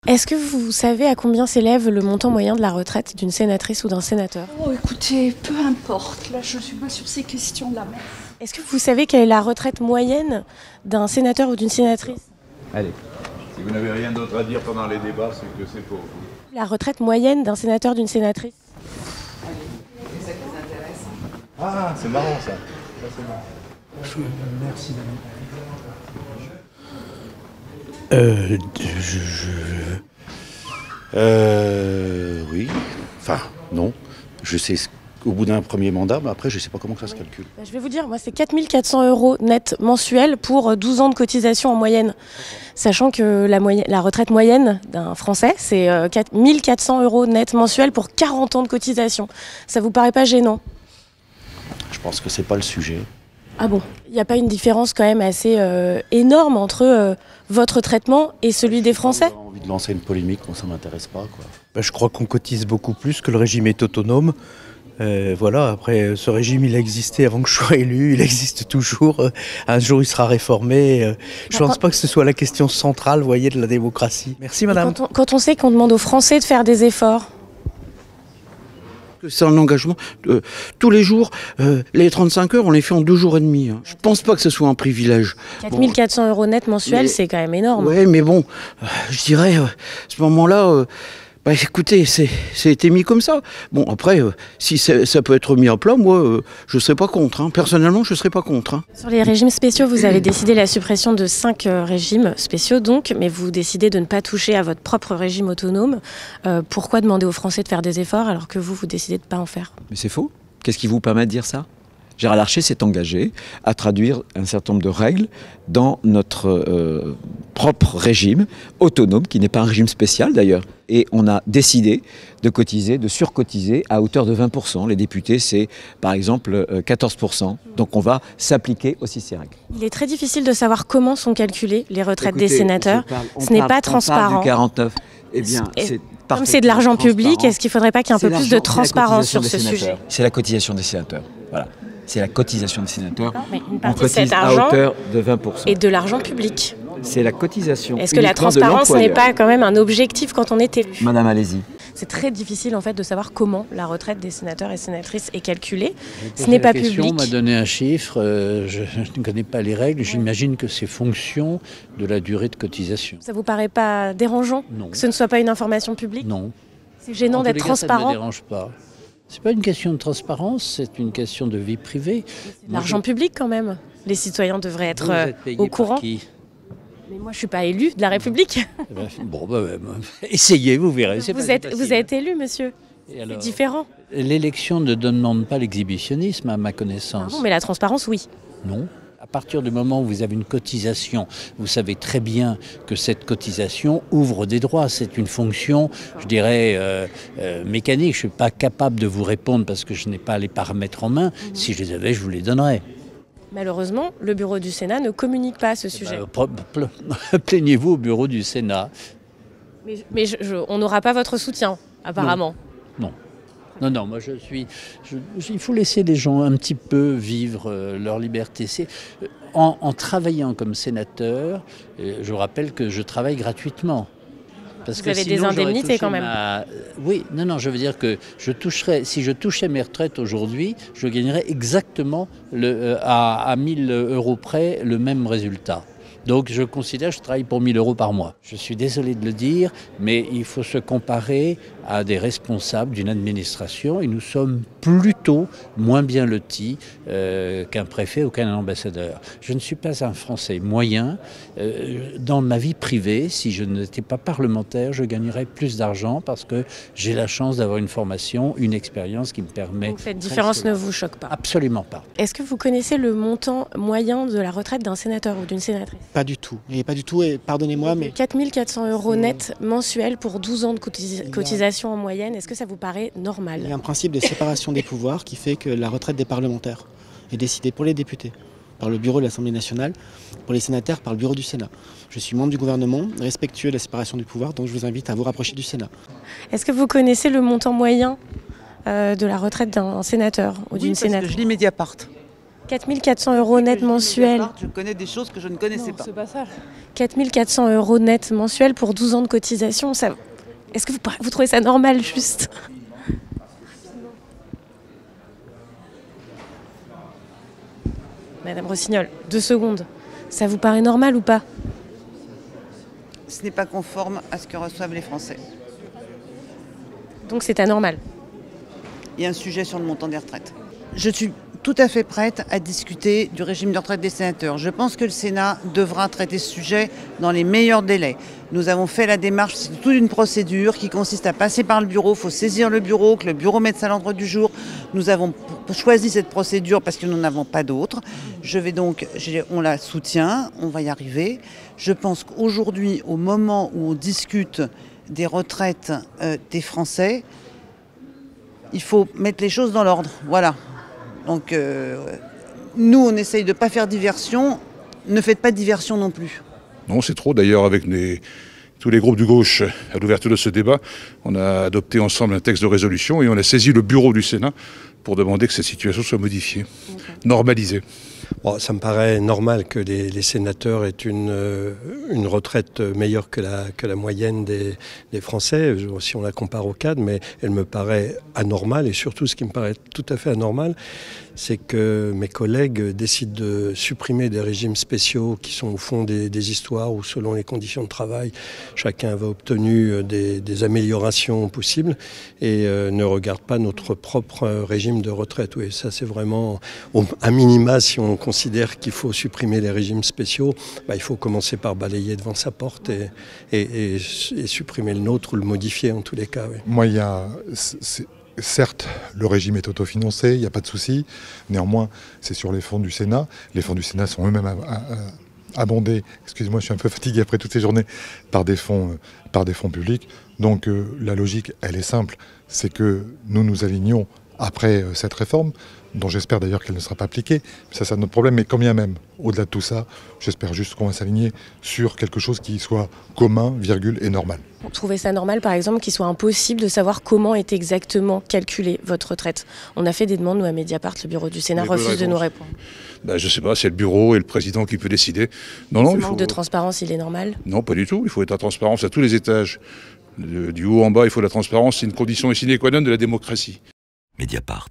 Est-ce que vous savez à combien s'élève le montant moyen de la retraite d'une sénatrice ou d'un sénateur? Oh, écoutez, peu importe. Là, je suis pas sur ces questions-là. Est-ce que vous savez quelle est la retraite moyenne d'un sénateur ou d'une sénatrice? Allez. Si vous n'avez rien d'autre à dire pendant les débats, c'est que c'est pour vous. La retraite moyenne d'un sénateur, d'une sénatrice? Ah, c'est marrant ça. Merci. Oui. Enfin, non. Je sais au bout d'un premier mandat, mais après, je ne sais pas comment ça se calcule. Je vais vous dire, moi, c'est 4 400 € net mensuels pour 12 ans de cotisation en moyenne. Sachant que la retraite moyenne d'un Français, c'est 4 400 € net mensuels pour 40 ans de cotisation. Ça vous paraît pas gênant? Je pense que c'est pas le sujet. Ah bon? Il n'y a pas une différence quand même assez énorme entre votre traitement et celui des Français? J'ai envie de lancer une polémique, moi ça m'intéresse pas, quoi. Je crois qu'on cotise beaucoup plus, que le régime est autonome. Voilà, après, ce régime, il a existé avant que je sois élu, il existe toujours. Un jour, il sera réformé. Je ne pense pas que ce soit la question centrale, vous voyez, de la démocratie. Merci, madame. Quand on sait qu'on demande aux Français de faire des efforts. C'est un engagement. Tous les jours, les 35 heures, on les fait en 2 jours et demi. Je ne pense pas que ce soit un privilège. 4 400 € net mensuels, c'est quand même énorme. Oui, mais bon, je dirais, à ce moment-là... écoutez, c'est été mis comme ça. Bon, après, si ça peut être mis à plat, moi, je ne serais pas contre. Hein. Personnellement, je ne serais pas contre. Hein. Sur les régimes spéciaux, vous avez décidé la suppression de 5 régimes spéciaux, donc, mais vous décidez de ne pas toucher à votre propre régime autonome. Pourquoi demander aux Français de faire des efforts alors que vous décidez de ne pas en faire? Mais c'est faux. Qu'est-ce qui vous permet de dire ça? Gérard Larcher s'est engagé à traduire un certain nombre de règles dans notre propre régime autonome, qui n'est pas un régime spécial d'ailleurs. Et on a décidé de cotiser, de surcotiser à hauteur de 20%. Les députés, c'est par exemple 14%. Donc on va s'appliquer aussi ces règles. Il est très difficile de savoir comment sont calculées les retraites des sénateurs. Ce n'est pas transparent. On parle du 49. Eh bien, comme c'est de l'argent public, est-ce qu'il ne faudrait pas qu'il y ait un peu plus de transparence sur ce sujet? C'est la cotisation des sénateurs. Voilà. C'est la cotisation des sénateurs. Mais une on partie de cotise cet argent à hauteur de 20%. Et de l'argent public. C'est la cotisation. Est-ce que la transparence n'est pas quand même un objectif quand on est élu? Madame, allez-y. C'est très difficile en fait de savoir comment la retraite des sénateurs et sénatrices est calculée. Ce n'est pas public. On m'a donné un chiffre, je ne connais pas les règles, j'imagine que c'est fonction de la durée de cotisation. Ça vous paraît pas dérangeant? Non. Que ce ne soit pas une information publique? Non. C'est gênant d'être transparent? Ça ne me dérange pas. C'est pas une question de transparence, c'est une question de vie privée. L'argent public quand même. Les citoyens devraient être au courant. Qui? Mais moi je suis pas élu de la République. Essayez, vous verrez. Vous êtes élu, monsieur. C'est différent. L'élection ne demande pas l'exhibitionnisme à ma connaissance. Ah bon, mais la transparence, oui. Non. À partir du moment où vous avez une cotisation, vous savez très bien que cette cotisation ouvre des droits. C'est une fonction, je dirais, mécanique. Je ne suis pas capable de vous répondre parce que je n'ai pas les paramètres en main. Si je les avais, je vous les donnerais. Malheureusement, le bureau du Sénat ne communique pas à ce sujet. Plaignez-vous au bureau du Sénat. Mais on n'aura pas votre soutien, apparemment. Non. Non, moi il faut laisser les gens un petit peu vivre leur liberté. En travaillant comme sénateur, je vous rappelle que je travaille gratuitement. Parce vous avez des indemnités quand même. Oui, non, je veux dire que si je touchais mes retraites aujourd'hui, je gagnerais exactement à 1 000 € près le même résultat. Donc je considère que je travaille pour 1 000 € par mois. Je suis désolé de le dire, mais il faut se comparer à des responsables d'une administration et nous sommes plutôt moins bien lotis qu'un préfet ou qu'un ambassadeur. Je ne suis pas un Français moyen. Dans ma vie privée, si je n'étais pas parlementaire, je gagnerais plus d'argent parce que j'ai la chance d'avoir une formation, une expérience qui me permet... Donc cette différence ne vous choque pas? Absolument pas. Est-ce que vous connaissez le montant moyen de la retraite d'un sénateur ou d'une sénatrice? Pas du tout. Et pas du tout, et pardonnez-moi, mais... 4 400 € net mensuels pour 12 ans de cotisation en moyenne. Est-ce que ça vous paraît normal? Il y a un principe de séparation des pouvoirs qui fait que la retraite des parlementaires est décidée pour les députés par le bureau de l'Assemblée nationale, pour les sénateurs par le bureau du Sénat. Je suis membre du gouvernement, respectueux de la séparation du pouvoir, donc je vous invite à vous rapprocher du Sénat. Est-ce que vous connaissez le montant moyen de la retraite d'un sénateur ou d'une sénatrice? Je lis Mediapart. 4 400 € net mensuel. Je connais des choses que je ne connaissais pas. C'est pas ça. 4 400 € net mensuel pour 12 ans de cotisation. Est-ce que vous trouvez ça normal, juste? Madame Rossignol, 2 secondes. Ça vous paraît normal ou pas? Ce n'est pas conforme à ce que reçoivent les Français. Donc c'est anormal. Il y a un sujet sur le montant des retraites. Je suis tout à fait prête à discuter du régime de retraite des sénateurs. Je pense que le Sénat devra traiter ce sujet dans les meilleurs délais. Nous avons fait la démarche, c'est toute une procédure qui consiste à passer par le bureau. Il faut saisir le bureau, que le bureau mette ça à l'ordre du jour. Nous avons choisi cette procédure parce que nous n'avons pas d'autre. On la soutient, on va y arriver. Je pense qu'aujourd'hui, au moment où on discute des retraites des Français, il faut mettre les choses dans l'ordre. Voilà. Donc, nous, on essaye de ne pas faire diversion. Ne faites pas de diversion non plus. Non, c'est trop. D'ailleurs, avec tous les groupes de gauche, à l'ouverture de ce débat, on a adopté ensemble un texte de résolution et on a saisi le bureau du Sénat pour demander que cette situation soit modifiée, normalisée. Bon, ça me paraît normal que les sénateurs aient une retraite meilleure que la moyenne des Français, si on la compare au cadre, mais elle me paraît anormale, et surtout ce qui me paraît tout à fait anormal, c'est que mes collègues décident de supprimer des régimes spéciaux qui sont au fond des histoires où, selon les conditions de travail, chacun avait obtenu des améliorations possibles et ne regardent pas notre propre régime de retraite. Oui, ça c'est vraiment, à minima, si on considère qu'il faut supprimer les régimes spéciaux, il faut commencer par balayer devant sa porte et supprimer le nôtre ou le modifier en tous les cas. Oui. Moi, certes, le régime est autofinancé, il n'y a pas de souci. Néanmoins, c'est sur les fonds du Sénat. Les fonds du Sénat sont eux-mêmes abondés, excusez-moi, je suis un peu fatigué après toutes ces journées, par des fonds publics. Donc la logique, elle est simple, c'est que nous nous alignons après cette réforme, dont j'espère d'ailleurs qu'elle ne sera pas appliquée. Ça, c'est notre problème, mais quand bien même, au-delà de tout ça, j'espère juste qu'on va s'aligner sur quelque chose qui soit commun, virgule, et normal. Vous trouvez ça normal, par exemple, qu'il soit impossible de savoir comment est exactement calculée votre retraite? On a fait des demandes, nous, à Mediapart, le bureau du Sénat refuse de nous répondre. Je ne sais pas, c'est le bureau et le président qui peut décider. Ce manque de transparence, il est normal? Non, pas du tout. Il faut être à transparence à tous les étages. Du haut en bas, il faut la transparence. C'est une condition sine qua non de la démocratie. Mediapart.